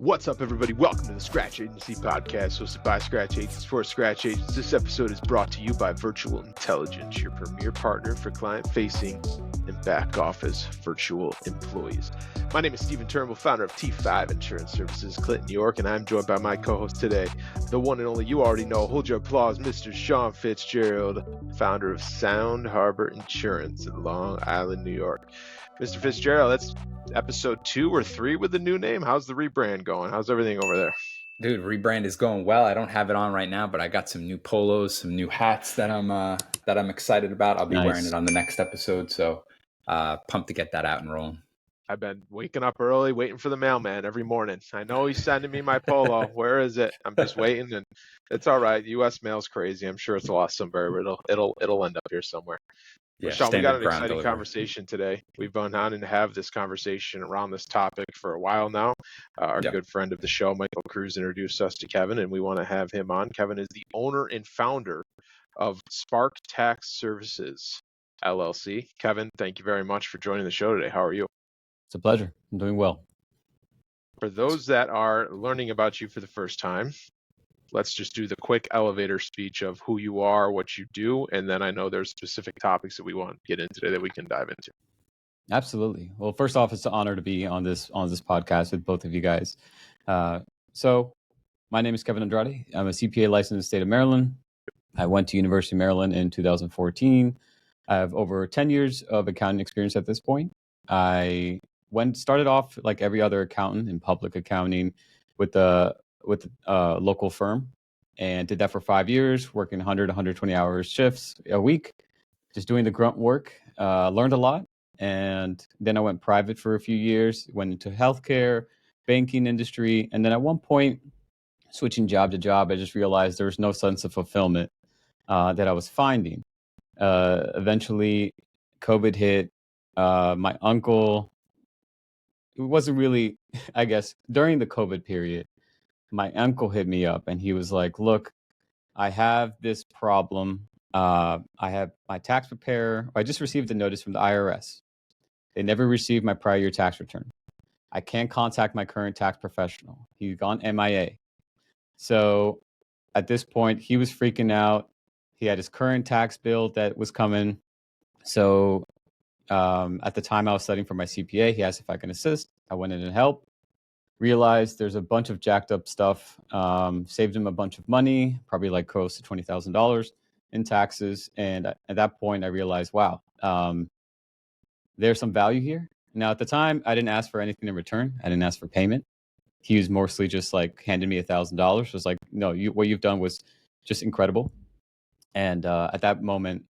What's up, everybody? Welcome to the Scratch Agency podcast, hosted by Scratch Agents for Scratch Agents. This episode is brought to you by Virtual Intelligence, your premier partner for client-facing and back-office virtual employees. My name is Turnbull, founder of T5 Insurance Services, Clinton, New York, and I'm joined by my co-host today, the one and only, you already know, hold your applause, Mr. Shawn Fitzgerald, founder of Sound Harbor Insurance in Long Island, New York. Mr. Fitzgerald, that's episode 2 or 3 with the new name. How's the rebrand going? How's everything over there? Dude, rebrand is going well. I don't have it on right now, but I got some new polos, some new hats that I'm excited about. I'll be wearing it on the next episode, so pumped to get that out and rolling. I've been waking up early, waiting for the mailman every morning. I know he's sending me my polo. Where is it? I'm just waiting, and it's all right. U.S. mail's crazy. I'm sure it's lost somewhere, but it'll end up here somewhere. Yeah, Shawn, we got an exciting delivery conversation today. We've been on and have this conversation around this topic for a while now. Our good friend of the show, Michael Cruz, introduced us to Kevin, and we want to have him on. Kevin is the owner and founder of Spark Tax Services, LLC. Kevin, thank you very much for joining the show today. How are you? It's a pleasure. I'm doing well. For those that are learning about you for the first time, let's just do the quick elevator speech of who you are, what you do, and then I know there's specific topics that we want to get into today that we can dive into. Absolutely. Well, first off, it's an honor to be on this podcast with both of you guys. So my name is Kevin Andrade. I'm a CPA licensed in the state of Maryland. I went to University of Maryland in 2014. I have over 10 years of accounting experience at this point. I started off like every other accountant in public accounting with a local firm, and did that for 5 years, working 100, 120 hours shifts a week, just doing the grunt work. Learned a lot. And then I went private for a few years, went into healthcare, banking industry. And then at one point, switching job to job, I just realized there was no sense of fulfillment that I was finding. Eventually, COVID hit. My uncle, it wasn't really, I guess, during the COVID period, my uncle hit me up and he was like, look, I have this problem. I have my tax preparer. I just received a notice from the IRS. They never received my prior year tax return. I can't contact my current tax professional. He's gone MIA. So at this point, he was freaking out. He had his current tax bill that was coming. So at the time I was studying for my CPA, he asked if I can assist. I went in and helped. Realized there's a bunch of jacked up stuff, saved him a bunch of money, probably like close to $20,000 in taxes. And at that point, I realized, wow, there's some value here. Now, at the time, I didn't ask for anything in return. I didn't ask for payment. He was mostly just like handed me $1,000. It was like, no, what you've done was just incredible. And at that moment,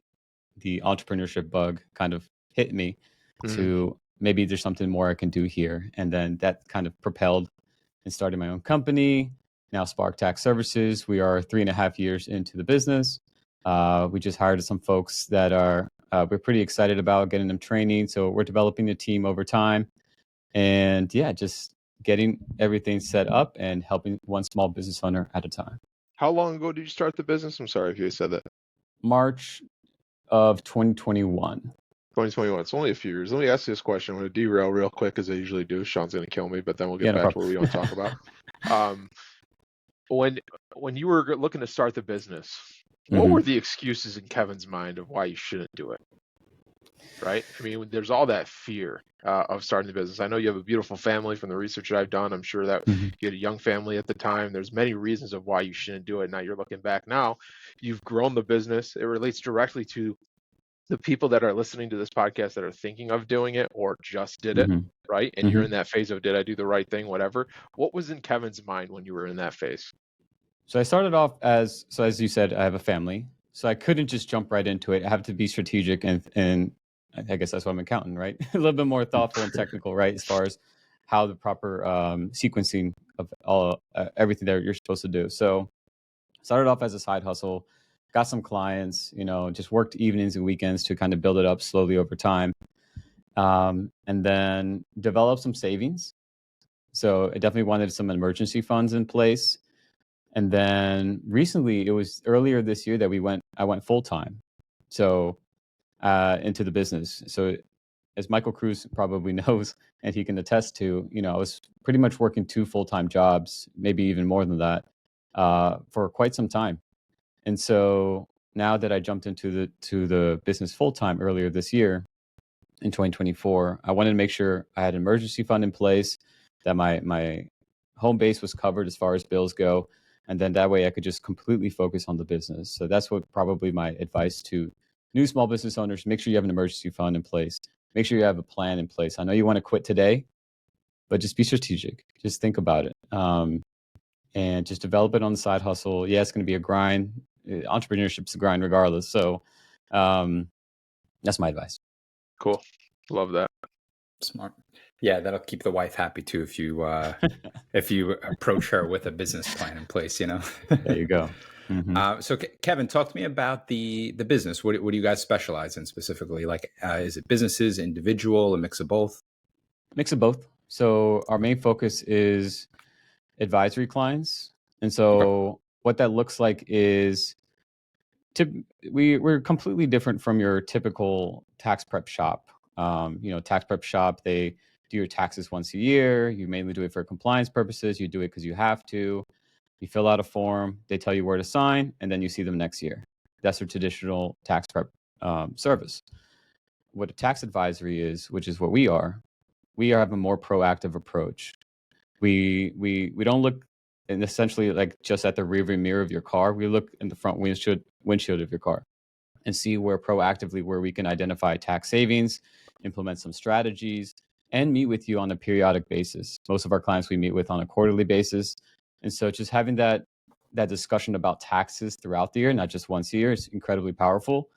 the entrepreneurship bug kind of hit me to maybe there's something more I can do here. And then that kind of propelled and started my own company. Now Spark Tax Services. We are 3.5 years into the business. We just hired some folks that we're pretty excited about getting them training. So we're developing a team over time. And yeah, just getting everything set up and helping one small business owner at a time. How long ago did you start the business? I'm sorry if you said that. March of 2021. 2021. It's only a few years. Let me ask you this question. I'm going to derail real quick, as I usually do. Shawn's going to kill me, but then we'll get back to what we want to talk about. When you were looking to start the business, what were the excuses in Kevin's mind of why you shouldn't do it? Right? I mean, there's all that fear of starting the business. I know you have a beautiful family from the research that I've done. I'm sure that you had a young family at the time. There's many reasons of why you shouldn't do it. Now you're looking back now. You've grown the business. It relates directly to the people that are listening to this podcast that are thinking of doing it or just did it, right? And you're in that phase of, did I do the right thing, whatever. What was in Kevin's mind when you were in that phase? So I started off as you said, I have a family. So I couldn't just jump right into it. I have to be strategic and I guess that's why I'm an accountant, right? A little bit more thoughtful and technical, right? As far as how the proper sequencing of all everything that you're supposed to do. So started off as a side hustle. Got some clients, just worked evenings and weekends to kind of build it up slowly over time. And then developed some savings. So I definitely wanted some emergency funds in place. And then recently, it was earlier this year that I went full time. So into the business. So as Michael Cruz probably knows, and he can attest to, I was pretty much working 2 full-time jobs, maybe even more than that, for quite some time. And so now that I jumped into the business full-time earlier this year in 2024, I wanted to make sure I had an emergency fund in place, that my home base was covered as far as bills go, and then that way I could just completely focus on the business. So that's what probably my advice to new small business owners: make sure you have an emergency fund in place. Make sure you have a plan in place. I know you want to quit today, but just be strategic. Just think about it, and just develop it on the side hustle. Yeah, it's going to be a grind. Entrepreneurship's a grind regardless. So that's my advice. Cool. Love that. Smart. Yeah, that'll keep the wife happy too if you if you approach her with a business plan in place. There you go. Mm-hmm. So Kevin, talk to me about the business. What do you guys specialize in specifically? Like, is it businesses, individual, a mix of both? Mix of both. So our main focus is advisory clients. And so what that looks like is we're completely different from your typical tax prep shop. Tax prep shop, they do your taxes once a year. You mainly do it for compliance purposes. You do it because you have to. You fill out a form, they tell you where to sign, and then you see them next year. That's your traditional tax prep service. What a tax advisory is, which is what we have a more proactive approach. We don't look and essentially like just at the rearview mirror of your car. We look in the front windshield of your car and see where we can identify tax savings, implement some strategies, and meet with you on a periodic basis. Most of our clients we meet with on a quarterly basis. And so just having that discussion about taxes throughout the year, not just once a year, is incredibly powerful.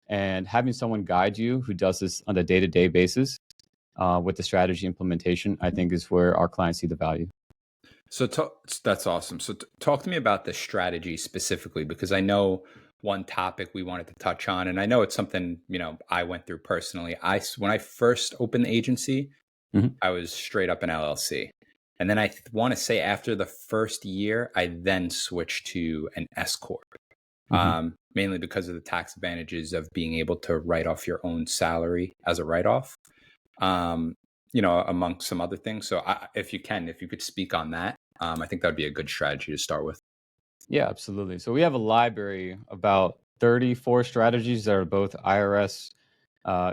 And having someone guide you who does this on a day-to-day basis with the strategy implementation, I think is where our clients see the value. So that's awesome. So talk to me about the strategy specifically, because I know one topic we wanted to touch on, and I know it's something, I went through personally. When I first opened the agency, I was straight up an LLC. And then I want to say after the first year, I then switched to an S Corp, mainly because of the tax advantages of being able to write off your own salary as a write-off, among some other things. So if you could speak on that, I think that would be a good strategy to start with. Yeah, absolutely. So we have a library about 34 strategies that are both IRS,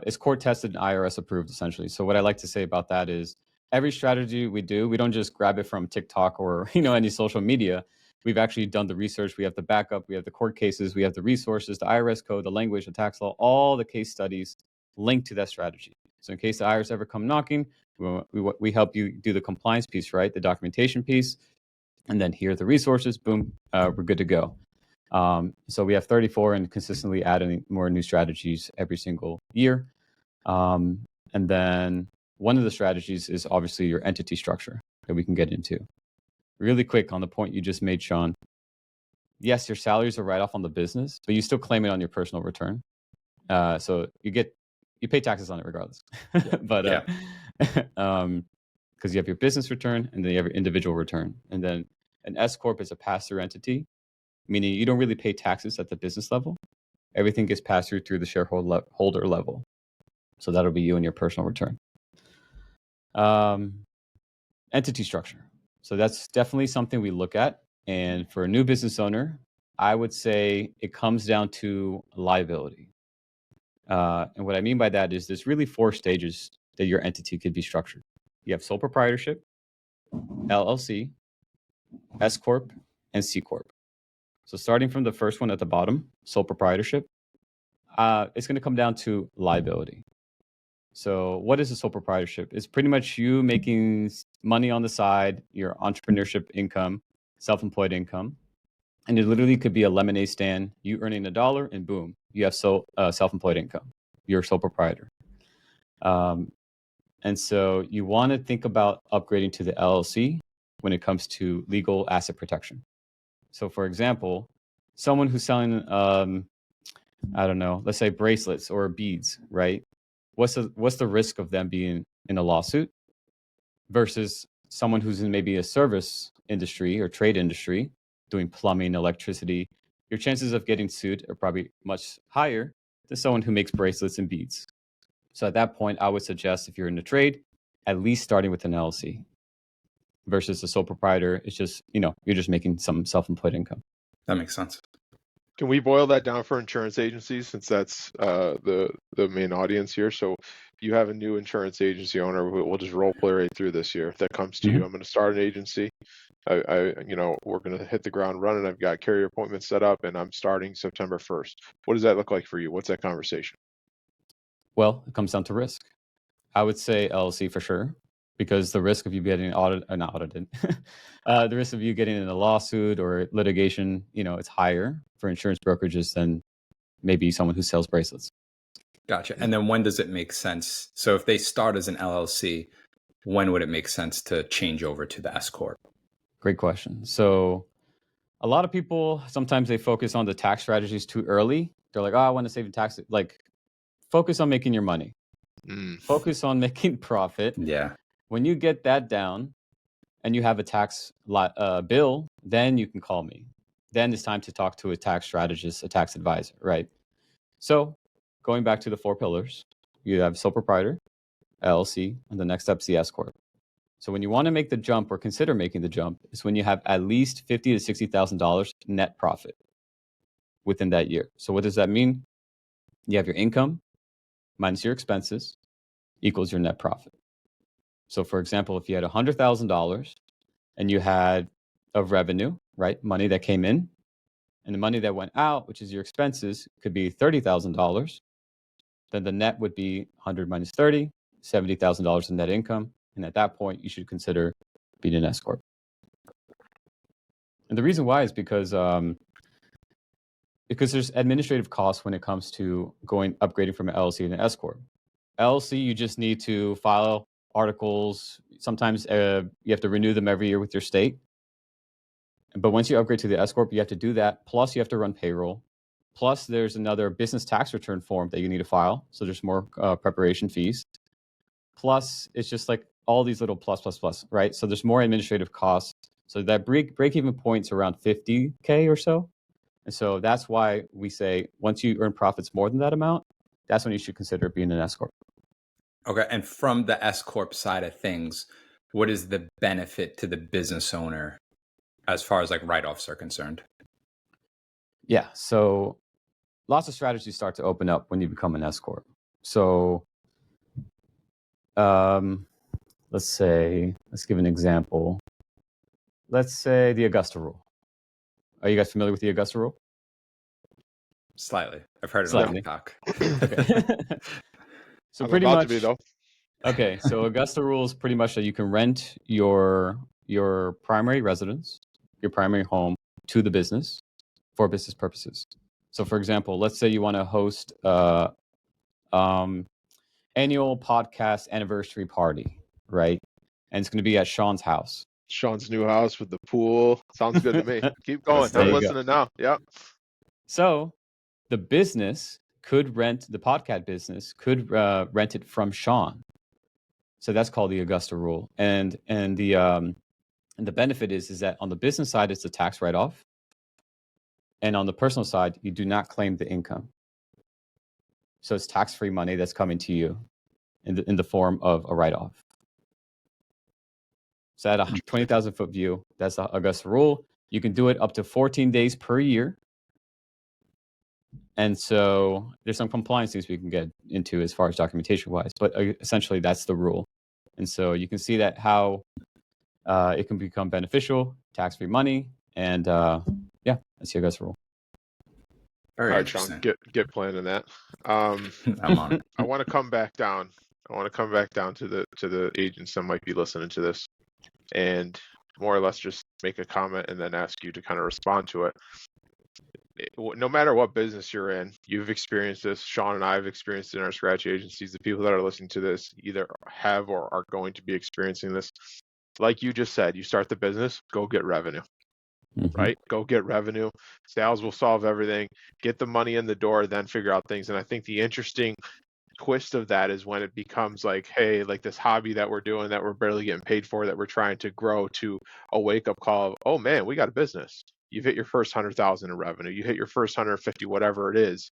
it's court tested and IRS approved, essentially. So what I like to say about that is every strategy we don't just grab it from TikTok or, any social media. We've actually done the research. We have the backup. We have the court cases. We have the resources, the IRS code, the language, the tax law, all the case studies linked to that strategy. So in case the IRS ever come knocking, we help you do the compliance piece, right? The documentation piece. And then here are the resources. Boom, we're good to go. So we have 34 and consistently adding more new strategies every single year. And then one of the strategies is obviously your entity structure that we can get into. Really quick on the point you just made, Shawn. Yes, your salaries are right off on the business, but you still claim it on your personal return. So you pay taxes on it regardless. But because you have your business return and then you have your individual return. And then an S Corp is a pass-through entity, meaning you don't really pay taxes at the business level. Everything gets passed through the shareholder level. So that'll be you and your personal return. Entity structure. So that's definitely something we look at. And for a new business owner, I would say it comes down to liability. And what I mean by that is there's really 4 stages that your entity could be structured. You have sole proprietorship, LLC, S Corp, and C Corp. So starting from the first one at the bottom, sole proprietorship, it's going to come down to liability. So what is a sole proprietorship? It's pretty much you making money on the side, your entrepreneurship income, self-employed income. And it literally could be a lemonade stand, you earning $1 and boom, you have self-employed income. You're a sole proprietor. And so you want to think about upgrading to the LLC when it comes to legal asset protection. So for example, someone who's selling, let's say bracelets or beads, right? What's the risk of them being in a lawsuit versus someone who's in maybe a service industry or trade industry doing plumbing, electricity? Your chances of getting sued are probably much higher than someone who makes bracelets and beads. So at that point, I would suggest if you're in the trade, at least starting with an LLC versus a sole proprietor. It's just, you're just making some self-employed income. That makes sense. Can we boil that down for insurance agencies, since that's the main audience here? So you have a new insurance agency owner. We'll just role play right through this year. That comes to you. I'm going to start an agency. We're going to hit the ground running. I've got carrier appointments set up, and I'm starting September 1st. What does that look like for you? What's that conversation? Well, it comes down to risk. I would say LLC for sure, because the risk of you getting not audited, the risk of you getting in a lawsuit or litigation, it's higher for insurance brokerages than maybe someone who sells bracelets. Gotcha. And then when does it make sense? So if they start as an LLC, when would it make sense to change over to the S Corp? Great question. So a lot of people, sometimes they focus on the tax strategies too early. They're like, I want to save in tax. Like, focus on making your money. Focus on making profit. Yeah. When you get that down and you have a tax bill, then you can call me. Then it's time to talk to a tax strategist, a tax advisor, right? So going back to the 4 pillars, you have sole proprietor, LLC, and the next step is the S Corp. So when you want to make the jump or consider making the jump is when you have at least $50,000 to $60,000 net profit within that year. So what does that mean? You have your income minus your expenses equals your net profit. So for example, if you had $100,000 and you had of revenue, right, money that came in, and the money that went out, which is your expenses, could be $30,000, then the net would be 100 minus 30, $70,000 in net income. And at that point, you should consider being an S Corp. And the reason why is because there's administrative costs when it comes to upgrading from an LLC to an S Corp. LLC, you just need to file articles. Sometimes you have to renew them every year with your state. But once you upgrade to the S Corp, you have to do that. Plus, you have to run payroll. Plus, there's another business tax return form that you need to file. So there's more preparation fees. Plus, it's just like all these little plus, right? So there's more administrative costs. So that break-even point's around $50K or so. And so that's why we say once you earn profits more than that amount, that's when you should consider being an S Corp. Okay. And from the S Corp side of things, what is the benefit to the business owner as far as like write-offs are concerned? Yeah. So lots of strategies start to open up when you become an S Corp. So let's give an example. Let's say the Augusta rule. Are you guys familiar with the Augusta rule? Slightly. I've heard it Slightly. on TikTok. Okay. So I'm pretty about much to be, though. Okay, so Augusta rule is pretty much that you can rent your primary residence, your primary home, to the business for business purposes. So for example, let's say you want to host annual podcast anniversary party, right? And it's going to be at Shawn's house. Shawn's new house with the pool. Sounds good to me. Keep going. There I'm you go. listening now. Yep. So the business could rent, the podcast business could rent it from Shawn. So that's called the Augusta rule. And the benefit is that on the business side, it's a tax write-off. And on the personal side, you do not claim the income. So it's tax-free money that's coming to you in the form of a write-off. So at a 20,000-foot view, that's the Augusta rule. You can do it up to 14 days per year. And so there's some compliance things we can get into as far as documentation-wise, but essentially that's the rule. And so you can see that how it can become beneficial, tax-free money, and that's the Augusta rule. All right, Shawn, get planning that. I'm on it. I want to come back down. To the agents that might be listening to this, and more or less just make a comment and then ask you to kind of respond to it. No matter what business you're in, you've experienced this. Shawn and I have experienced it in our scratch agencies. The people that are listening to this either have or are going to be experiencing this. Like you just said, you start the business, go get revenue. Right? Go get revenue. Sales will solve everything. Get the money in the door, then figure out things. And I think the interesting twist of that is when it becomes like, hey, like this hobby that we're doing that we're barely getting paid for, that we're trying to grow, to a wake up call of, oh man, we got a business. You've hit your first 100,000 in revenue. You hit your first 150, whatever it is.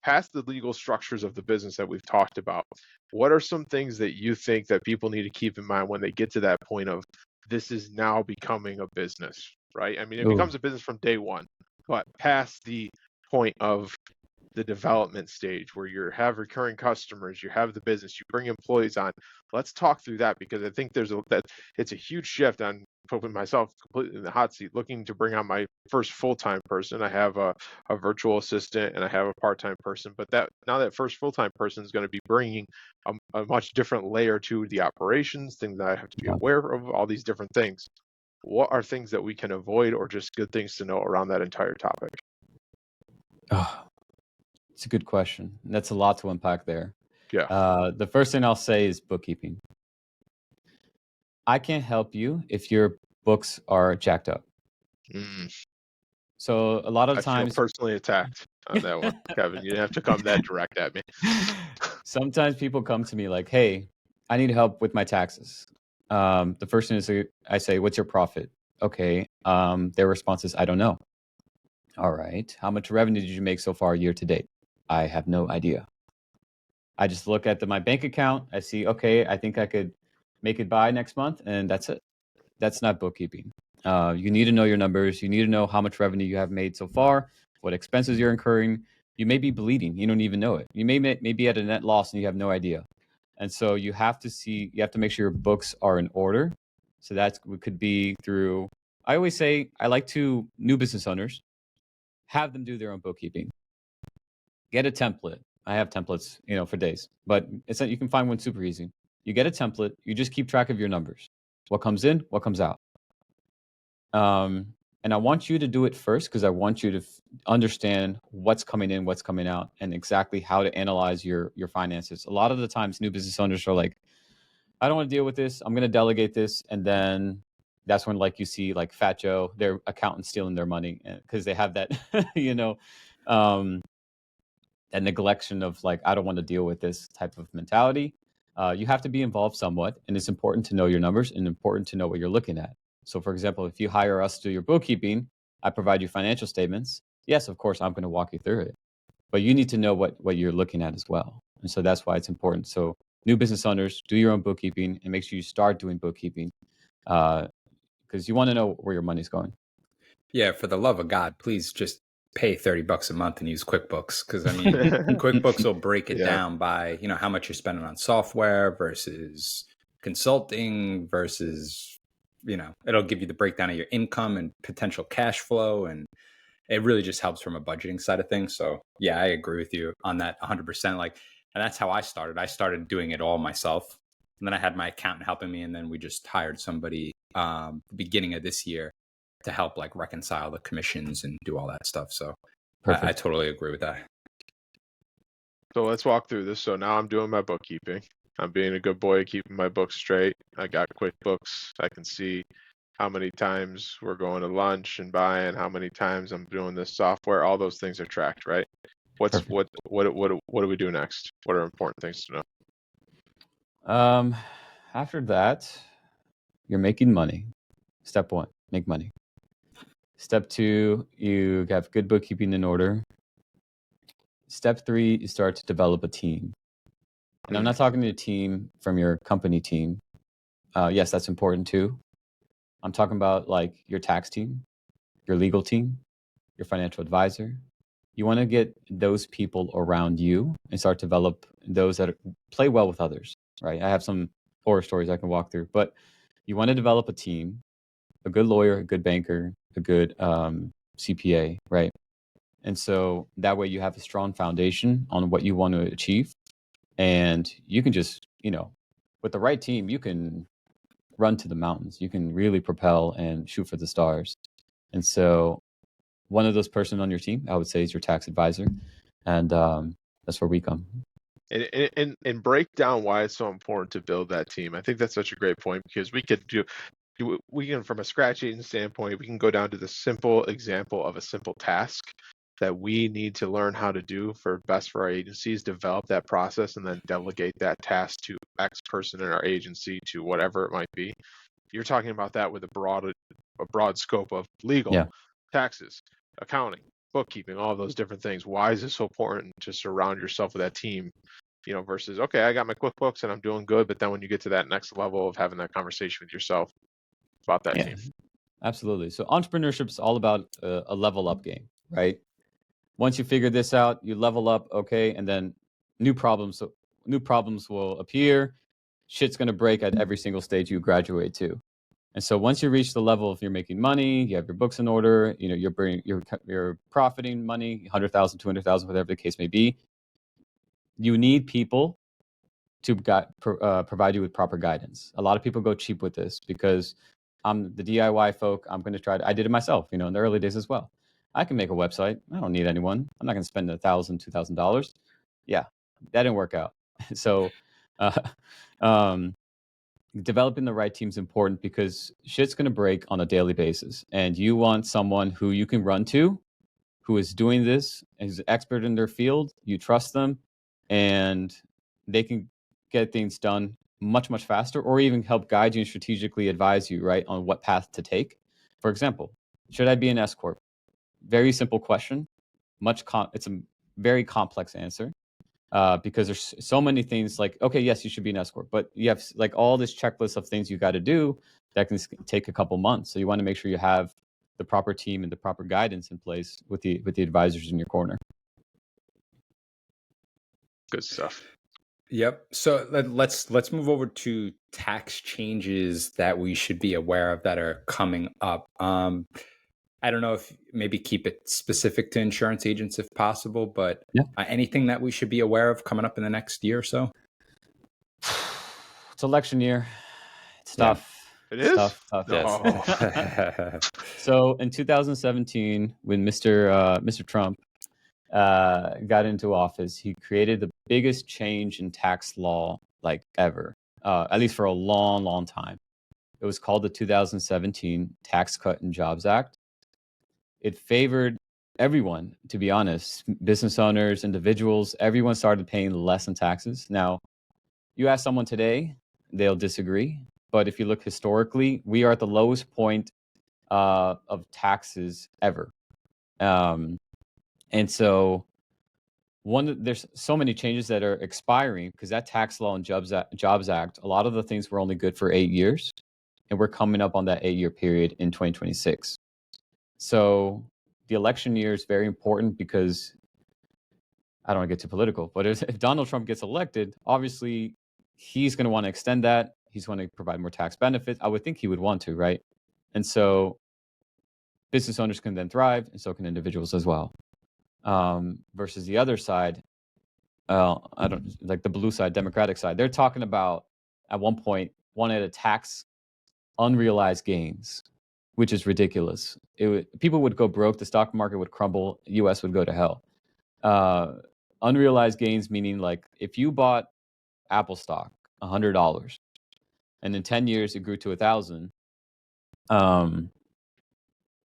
past the legal structures of the business that we've talked about, what are some things that you think that people need to keep in mind when they get to that point of this is now becoming a business, right? I mean, it Ooh. becomes a business from day one, but past the point of the development stage where you have recurring customers, you have the business, you bring employees on. Let's talk through that, because I think it's a huge shift on putting myself completely in the hot seat, looking to bring on my first full-time person. I have a virtual assistant and I have a part-time person, but that first full-time person is going to be bringing a much different layer to the operations, things that I have to be aware of, all these different things. What are things that we can avoid or just good things to know around that entire topic? Oh, it's a good question. That's a lot to unpack there. Yeah. The first thing I'll say is bookkeeping. I can't help you if your books are jacked up. So a lot of times, I feel personally attacked on that one, Kevin. You didn't have to come that direct at me. Sometimes people come to me like, "Hey, I need help with my taxes." The first thing is I say, "What's your profit?" Okay. Their response is, "I don't know." All right. How much revenue did you make so far year to date? I have no idea. I just look at my bank account. I see, okay, I think I could make it by next month, and that's it. That's not bookkeeping. You need to know your numbers. You need to know how much revenue you have made so far, what expenses you're incurring. You may be bleeding. You don't even know it. You may be at a net loss and you have no idea. And so you have to make sure your books are in order. So that could be through, I always say, I like to, new business owners, have them do their own bookkeeping. Get a template. I have templates, for days, but it's that you can find one super easy. You get a template. You just keep track of your numbers. What comes in, what comes out. And I want you to do it first because I want you to understand what's coming in, what's coming out, and exactly how to analyze your finances. A lot of the times, new business owners are like, I don't want to deal with this. I'm going to delegate this. And then that's when, like, you see, like, Fat Joe, their accountant stealing their money because they have that, that neglection of, like, I don't want to deal with this type of mentality. You have to be involved somewhat, and it's important to know your numbers and important to know what you're looking at. So, for example, if you hire us to do your bookkeeping, I provide you financial statements. Yes, of course, I'm going to walk you through it, but you need to know what you're looking at as well. And so that's why it's important. So new business owners, do your own bookkeeping and make sure you start doing bookkeeping because you want to know where your money's going. Yeah, for the love of God, please just pay $30 a month and use QuickBooks, because I mean, QuickBooks will break it down by how much you're spending on software versus consulting versus it'll give you the breakdown of your income and potential cash flow, and it really just helps from a budgeting side of things. So yeah, I agree with you on that 100%. Like, and that's how I started. I started doing it all myself, and then I had my accountant helping me, and then we just hired somebody the beginning of this year to help like reconcile the commissions and do all that stuff. So I totally agree with that. So let's walk through this. So now I'm doing my bookkeeping. I'm being a good boy, keeping my books straight. I got QuickBooks. I can see how many times we're going to lunch and buying, how many times I'm doing this software. All those things are tracked, right? What do we do next? What are important things to know? After that, you're making money. Step 1, make money. Step 2, you have good bookkeeping in order. Step 3, you start to develop a team. And I'm not talking to a team from your company team. Yes, that's important too. I'm talking about like your tax team, your legal team, your financial advisor. You want to get those people around you and start to develop those that play well with others, right? I have some horror stories I can walk through, but you want to develop a team, a good lawyer, a good banker, a good CPA, right? And so that way you have a strong foundation on what you want to achieve. And you can just, with the right team, you can run to the mountains. You can really propel and shoot for the stars. And so one of those person on your team, I would say, is your tax advisor. And that's where we come. And break down why it's so important to build that team. I think that's such a great point, because we can, from a scratch agent standpoint, we can go down to the simple example of a simple task that we need to learn how to do for our agencies, develop that process, and then delegate that task to X person in our agency to whatever it might be. You're talking about that with a broad scope of legal, taxes, accounting, bookkeeping, all those different things. Why is it so important to surround yourself with that team? Versus, okay, I got my QuickBooks and I'm doing good, but then when you get to that next level of having that conversation with yourself about that team. Absolutely. So entrepreneurship is all about a level up game, right? Once you figure this out, you level up, okay, and then new problems will appear. Shit's gonna break at every single stage you graduate to. And so once you reach the level of you're making money, you have your books in order, you're profiting money, 100,000, 200,000, whatever the case may be. You need people to provide you with proper guidance. A lot of people go cheap with this because I'm the DIY folk. I'm going to try. I did it myself, in the early days as well. I can make a website. I don't need anyone. I'm not going to spend $1,000, $2,000. Yeah, that didn't work out. So, uh, um, developing the right team is important because shit's going to break on a daily basis, and you want someone who you can run to, who is doing this, is an expert in their field. You trust them, and they can get things done much, much faster, or even help guide you and strategically advise you, right, on what path to take. For example, should I be an S corp? Very simple question. It's a very complex answer because there's so many things. Like, okay, yes, you should be an S corp, but you have like all this checklist of things you got to do that can take a couple months. So you want to make sure you have the proper team and the proper guidance in place with the advisors in your corner. Good stuff. Yep. So let's move over to tax changes that we should be aware of that are coming up. I don't know if maybe keep it specific to insurance agents if possible, but anything that we should be aware of coming up in the next year or so? It's election year. It's tough. It is tough. Yes. So in 2017, when Mr. Trump got into office, he created the biggest change in tax law like ever, at least for a long, long time. It was called the 2017 Tax Cut and Jobs Act. It favored everyone, to be honest, business owners, individuals, everyone started paying less in taxes. Now, you ask someone today, they'll disagree. But if you look historically, we are at the lowest point of taxes ever. And so there's so many changes that are expiring because that tax law and Jobs Act, a lot of the things were only good for 8 years. And we're coming up on that 8-year period in 2026. So the election year is very important because I don't want to get too political, but if Donald Trump gets elected, obviously he's going to want to extend that. He's going to provide more tax benefits. I would think he would want to, right? And so business owners can then thrive, and so can individuals as well. Versus the other side, I don't like the blue side, Democratic side. They're talking about at one point wanted to tax unrealized gains, which is ridiculous. People would go broke, the stock market would crumble, U.S. would go to hell. Unrealized gains meaning like if you bought Apple stock $100 and in 10 years it grew to 1,000,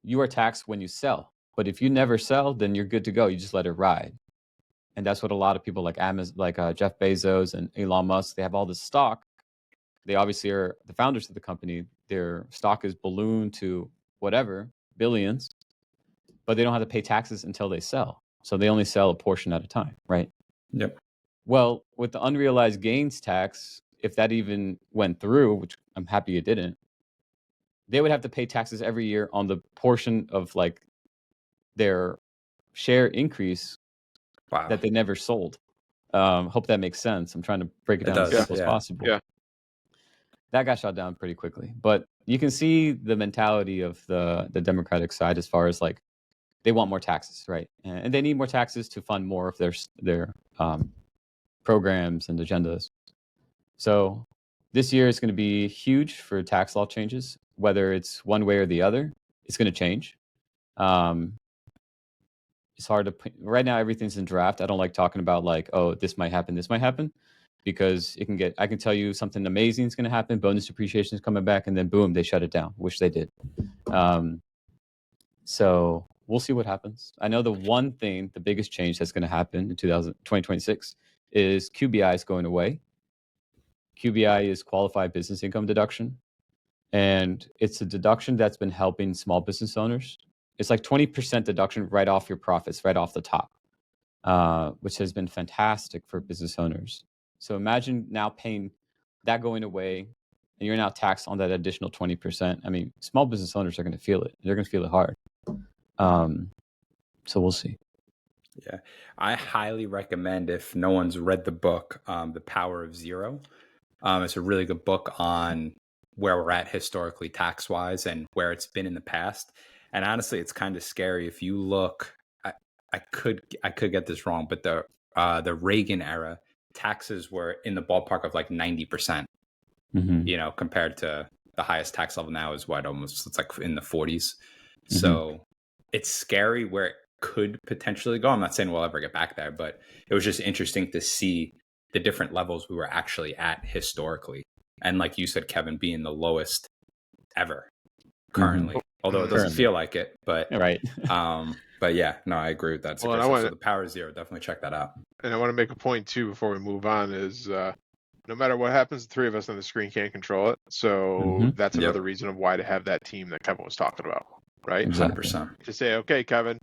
you are taxed when you sell. But if you never sell, then you're good to go. You just let it ride. And that's what a lot of people like Amazon, like Jeff Bezos and Elon Musk, they have all this stock. They obviously are the founders of the company. Their stock is ballooned to whatever, billions, but they don't have to pay taxes until they sell. So they only sell a portion at a time, right? Yep. Well, with the unrealized gains tax, if that even went through, which I'm happy it didn't, they would have to pay taxes every year on the portion of like their share increase that they never sold. Hope that makes sense. I'm trying to break it down as simple as possible. Yeah. That got shot down pretty quickly. But you can see the mentality of the Democratic side as far as like they want more taxes, right? And they need more taxes to fund more of their programs and agendas. So this year is going to be huge for tax law changes, whether it's one way or the other. It's going to change. It's hard to right now. Everything's in draft. I don't like talking about like, oh, this might happen, because I can tell you something amazing is going to happen. Bonus depreciation is coming back, and then boom, they shut it down. Wish they did. So we'll see what happens. I know the biggest change that's going to happen in 2026 is QBI is going away. QBI is qualified business income deduction. And it's a deduction that's been helping small business owners it's like 20% deduction right off your profits, right off the top, which has been fantastic for business owners. So imagine now paying that going away, and you're now taxed on that additional 20%. I mean, small business owners are going to feel it. They're going to feel it hard. So we'll see. Yeah, I highly recommend, if no one's read the book, The Power of Zero. It's a really good book on where we're at historically tax-wise and where it's been in the past. And honestly, it's kind of scary. If you look, I could get this wrong, but the Reagan era taxes were in the ballpark of like 90%. You know, compared to the highest tax level now is what, almost, it's like in the 40s. So it's scary where it could potentially go. I'm not saying we'll ever get back there, but it was just interesting to see the different levels we were actually at historically. And like you said, Kevin, being the lowest ever currently, although it doesn't feel like it, but right. But yeah, no, I agree with that. So The Power of Zero, definitely check that out. And I want to make a point too before we move on is no matter what happens, the three of us on the screen can't control it. So that's another reason of why to have that team that Kevin was talking about, right? 100%. To say, okay, Kevin,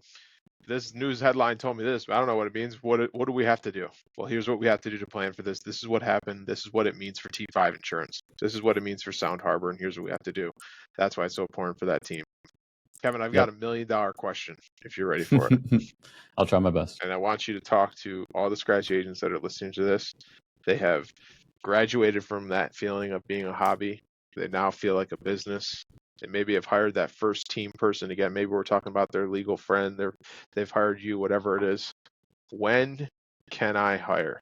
this news headline told me this, but I don't know what it means. What do we have to do? Well, here's what we have to do to plan for this. This is what happened. This is what it means for T5 insurance. This is what it means for Sound Harbor, and here's what we have to do. That's why it's so important for that team. Kevin, I've got $1 million question if you're ready for it. I'll try my best. And I want you to talk to all the scratch agents that are listening to this. They have graduated from that feeling of being a hobby. They now feel like a business. They maybe have hired that first team person again. Maybe we're talking about their legal friend. They've hired you, whatever it is. When can I hire?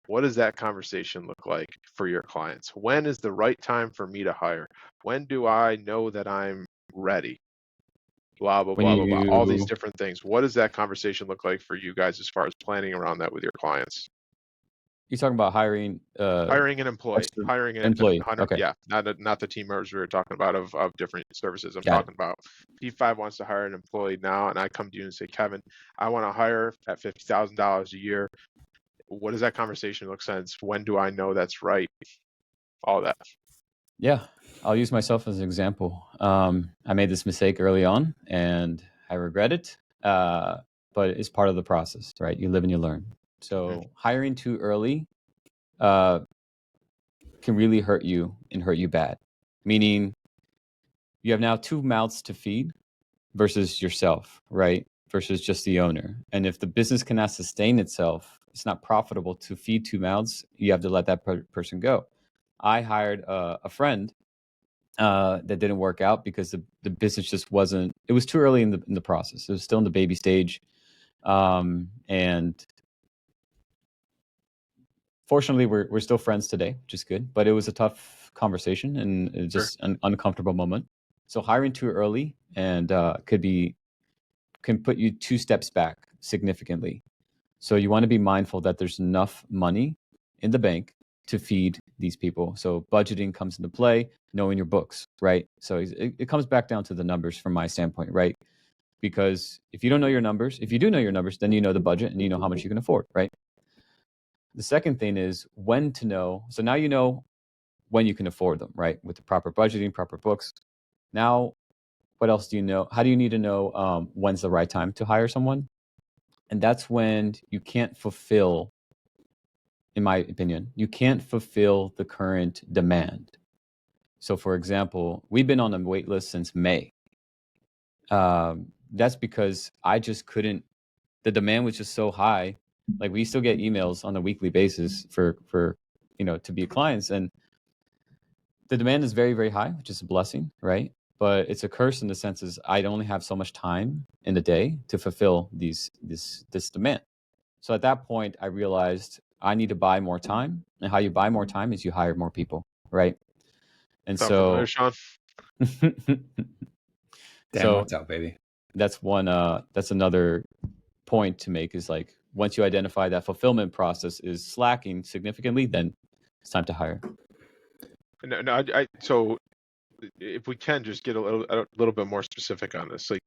What does that conversation look like for your clients? When is the right time for me to hire? When do I know that I'm ready? Blah, blah, blah, blah, blah. All these different things. What does that conversation look like for you guys as far as planning around that with your clients? You're talking about hiring an employee. Hiring an employee. Okay. Yeah, not the team members we were talking about of different services. I'm talking about P5 wants to hire an employee now, and I come to you and say, Kevin, I want to hire at $50,000 a year. What does that conversation look like? When do I know that's right? All that. Yeah, I'll use myself as an example. I made this mistake early on, and I regret it. But it's part of the process, right? You live and you learn. So hiring too early can really hurt you and hurt you bad. Meaning you have now two mouths to feed versus yourself, right? Versus just the owner. And if the business cannot sustain itself, it's not profitable to feed two mouths. You have to let that person go. I hired a friend that didn't work out because the business just wasn't. It was too early in the process. It was still in the baby stage, and fortunately, we're still friends today, which is good. But it was a tough conversation and it was just an uncomfortable moment. So hiring too early and can put you 2 steps back significantly. So you want to be mindful that there's enough money in the bank to feed these people. So budgeting comes into play, knowing your books, right? So it comes back down to the numbers from my standpoint, right? Because if you don't know your numbers, if you do know your numbers, then you know the budget and you know how much you can afford, right? The second thing is when to know. So now you know when you can afford them, right? With the proper budgeting, proper books. Now, what else do you know? How do you need to know when's the right time to hire someone? And that's when you can't fulfill, in my opinion, you can't fulfill the current demand. So for example, we've been on the wait list since May. That's because I just couldn't, the demand was just so high. Like we still get emails on a weekly basis for to be clients. And the demand is very, very high, which is a blessing, right? But it's a curse in the sense is I only have so much time in the day to fulfill this demand. So at that point, I realized I need to buy more time. And how you buy more time is you hire more people, right? And so, Shawn. What's up, baby? That's one. That's another point to make is like once you identify that fulfillment process is slacking significantly, then it's time to hire. So if we can just get a little bit more specific on this, like,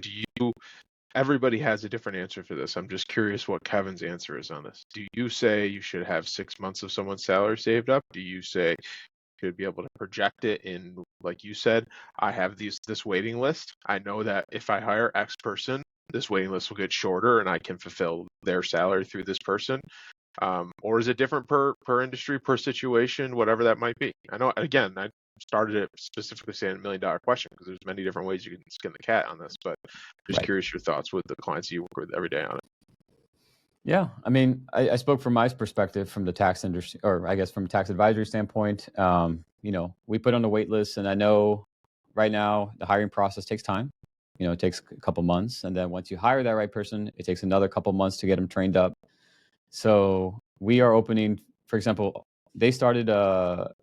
everybody has a different answer for this. I'm just curious what Kevin's answer is on this. Do you say you should have 6 months of someone's salary saved up? Do you say to be able to project it in, like you said, I have this waiting list. I know that if I hire X person, this waiting list will get shorter and I can fulfill their salary through this person. Or is it different per industry, per situation, whatever that might be? I know, again, I started it specifically saying $1 million question because there's many different ways you can skin the cat on this, but just curious your thoughts with the clients you work with every day on it. Yeah, I mean, I spoke from my perspective from the tax industry, or I guess from a tax advisory standpoint. We put on a wait list, and I know right now the hiring process takes time. It takes a couple months, and then once you hire that right person, it takes another couple months to get them trained up. So we are opening, for example, they started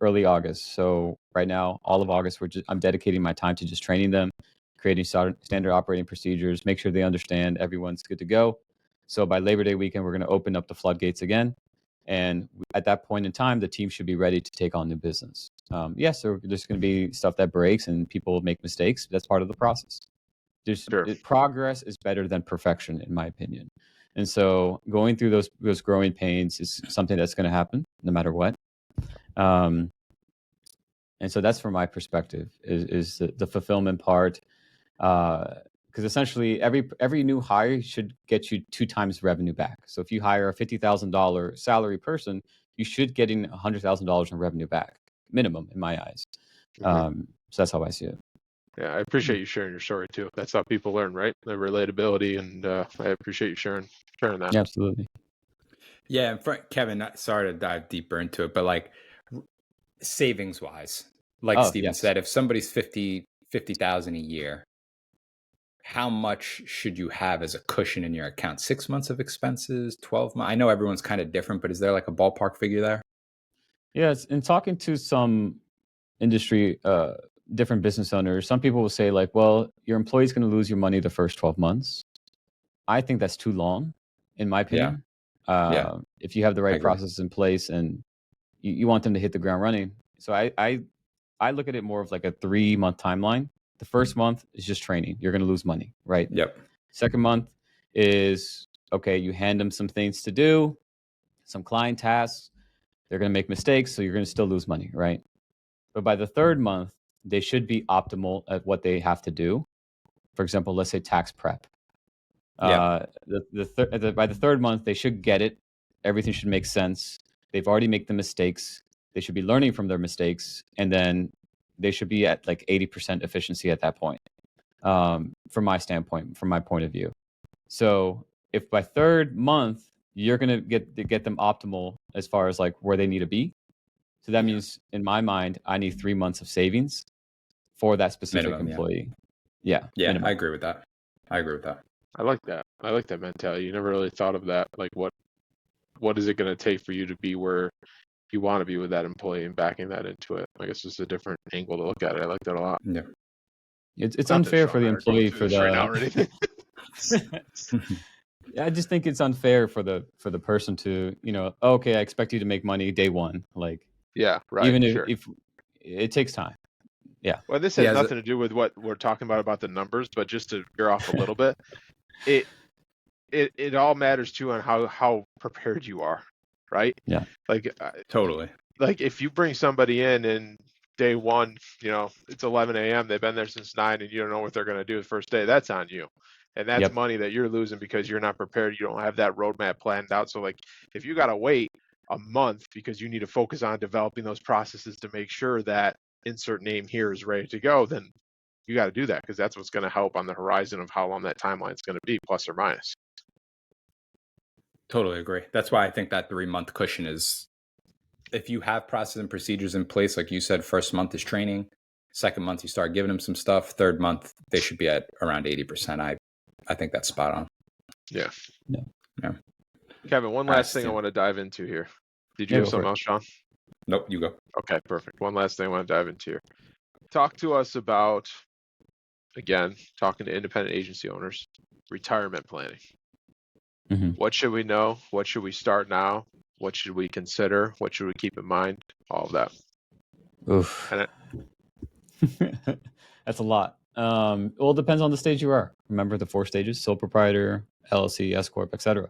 early August. So right now, all of August, I'm dedicating my time to just training them, creating standard operating procedures, make sure they understand everyone's good to go. So by Labor Day weekend, we're going to open up the floodgates again. And at that point in time, the team should be ready to take on new business. Yes, so there's going to be stuff that breaks and people will make mistakes. That's part of the process. Progress is better than perfection, in my opinion. And so going through those growing pains is something that's going to happen no matter what. And so that's from my perspective is the fulfillment part. Because essentially every new hire should get you 2 times revenue back. So if you hire a $50,000 salary person, you should getting $100,000 in revenue back, minimum in my eyes. So that's how I see it. Yeah, I appreciate you sharing your story too. That's how people learn, right? The relatability, and I appreciate you sharing that. Yeah, absolutely. Yeah, and Kevin, sorry to dive deeper into it, but like savings wise, like Steven said, if somebody's 50,000 a year, how much should you have as a cushion in your account? 6 months of expenses, 12 months? I know everyone's kind of different, but is there like a ballpark figure there? Yes, in talking to some industry, different business owners, some people will say like, well, your employee's going to lose your money the first 12 months. I think that's too long, in my opinion. If you have the right processes in place and you want them to hit the ground running. So I look at it more of like a 3-month timeline. The first month is just training. You're going to lose money, right? Yep. Second month is, okay, you hand them some things to do, some client tasks. They're going to make mistakes, so you're going to still lose money, right? But by the third month, they should be optimal at what they have to do. For example, let's say tax prep. By the third month, they should get it. Everything should make sense. They've already made the mistakes. They should be learning from their mistakes, and then they should be at like 80% efficiency at that point. From my standpoint, from my point of view. So if by third month you're gonna get them optimal as far as like where they need to be, so that means in my mind I need 3 months of savings for that specific employee. Yeah. I agree with that. I like that. I like that mentality. You never really thought of that. Like what is it going to take for you to be where you want to be with that employee and backing that into it? I guess it's a different angle to look at it. I like that a lot. Yeah. It's unfair for the employee for the right now or anything. I just think it's unfair for the person to, okay, I expect you to make money day one. Like, yeah, right. Even if it takes time. Yeah. Well, this has nothing to do with what we're talking about the numbers, but just to veer off a little bit, it all matters too on how prepared you are, right? Yeah. Like totally. Like if you bring somebody in and day one, it's 11 a.m. They've been there since 9, and you don't know what they're going to do the first day. That's on you, and that's money that you're losing because you're not prepared. You don't have that roadmap planned out. So like if you got to wait a month because you need to focus on developing those processes to make sure that insert name here is ready to go, then you got to do that because that's what's going to help on the horizon of how long that timeline is going to be, plus or minus. Totally agree. That's why I think that 3-month cushion is, if you have process and procedures in place, like you said, first month is training. Second month, you start giving them some stuff. Third month, they should be at around 80%. I think that's spot on. Yeah. Kevin, one last thing I want to dive into here. Did you have something else, Shawn? Nope, you go. Okay, perfect. One last thing I want to dive into here. Talk to us about, again, talking to independent agency owners, retirement planning. Mm-hmm. What should we know? What should we start now? What should we consider? What should we keep in mind? All of that. Oof. That's a lot. Well, it depends on the stage you are. Remember the 4 stages: sole proprietor, LLC, S corp, etc.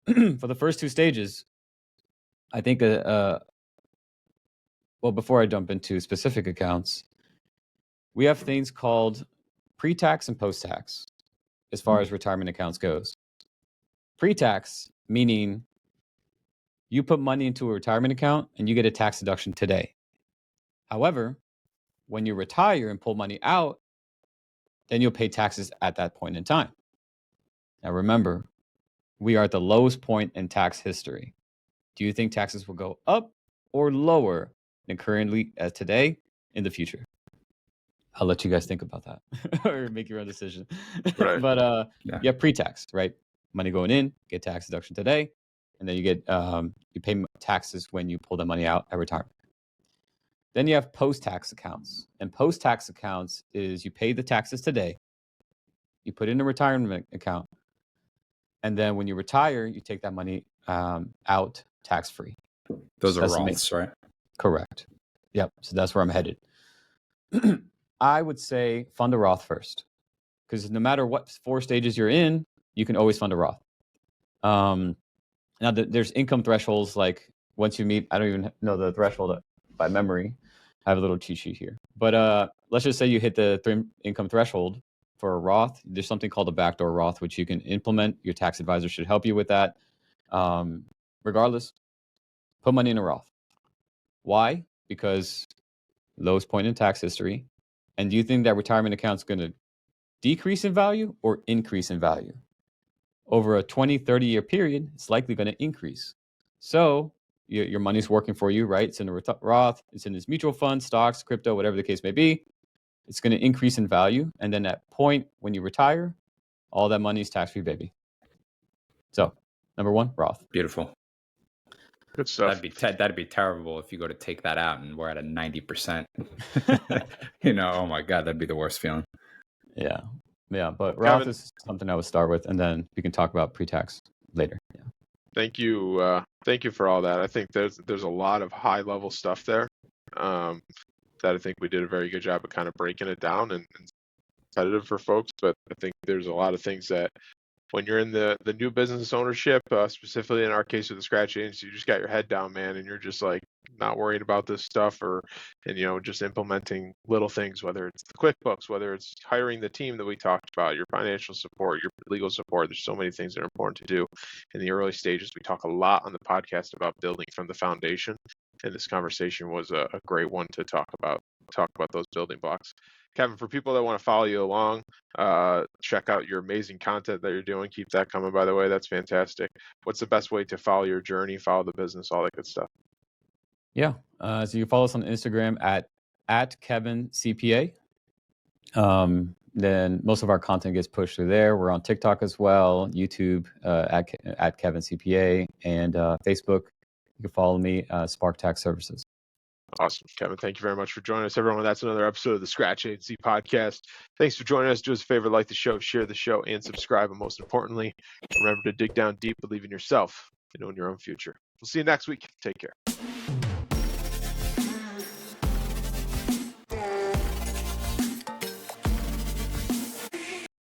For the first 2 stages, I think well, before I jump into specific accounts, we have things called pre-tax and post-tax as far as retirement accounts goes. Pre-tax, meaning you put money into a retirement account and you get a tax deduction today. However, when you retire and pull money out, then you'll pay taxes at that point in time. Now, remember, we are at the lowest point in tax history. Do you think taxes will go up or lower than currently as today in the future? I'll let you guys think about that or make your own decision. Right. But you have pre-tax, right? Money going in, get tax deduction today, and then you get you pay taxes when you pull the money out at retirement. Then you have post-tax accounts, and post-tax accounts is you pay the taxes today, you put it in a retirement account, and then when you retire, you take that money out tax-free. Those are Roths, right? Correct. Yep. So that's where I'm headed. I would say fund a Roth first, because no matter what 4 stages you're in, you can always fund a Roth. Now, there's income thresholds. Like once you meet, I don't even know the threshold by memory. I have a little cheat sheet here. But let's just say you hit the income threshold for a Roth. There's something called a backdoor Roth, which you can implement. Your tax advisor should help you with that. Regardless, put money in a Roth. Why? Because lowest point in tax history. And do you think that retirement account's going to decrease in value or increase in value? Over a 20, 30-year period, it's likely going to increase. So your money's working for you, right? It's in a Roth, it's in this mutual fund, stocks, crypto, whatever the case may be. It's going to increase in value. And then at point when you retire, all that money is tax-free, baby. So, number 1, Roth. Beautiful. Good stuff. That'd be terrible if you go to take that out and we're at a 90%. Oh my God, that'd be the worst feeling. Yeah. But Roth is something I would start with, and then we can talk about pre-tax later. Yeah. Thank you. Thank you for all that. I think there's a lot of high level stuff there that I think we did a very good job of kind of breaking it down and competitive for folks. But I think there's a lot of things that when you're in the new business ownership, specifically in our case with the scratch agency, you just got your head down, man, and you're just like not worrying about this stuff and just implementing little things, whether it's the QuickBooks, whether it's hiring the team that we talked about, your financial support, your legal support. There's so many things that are important to do in the early stages. We talk a lot on the podcast about building from the foundation, and this conversation was a great one to talk about those building blocks. Kevin, for people that want to follow you along, check out your amazing content that you're doing. Keep that coming, by the way. That's fantastic. What's the best way to follow your journey, follow the business, all that good stuff? Yeah. So you can follow us on Instagram at Kevin CPA. Then most of our content gets pushed through there. We're on TikTok as well, YouTube at Kevin CPA, and Facebook. You can follow me, Spark Tax Services. Awesome. Kevin, thank you very much for joining us, everyone. That's another episode of the Scratch Agency podcast. Thanks for joining us. Do us a favor, like the show, share the show, and subscribe. And most importantly, remember to dig down deep, believe in yourself, and own your own future. We'll see you next week. Take care.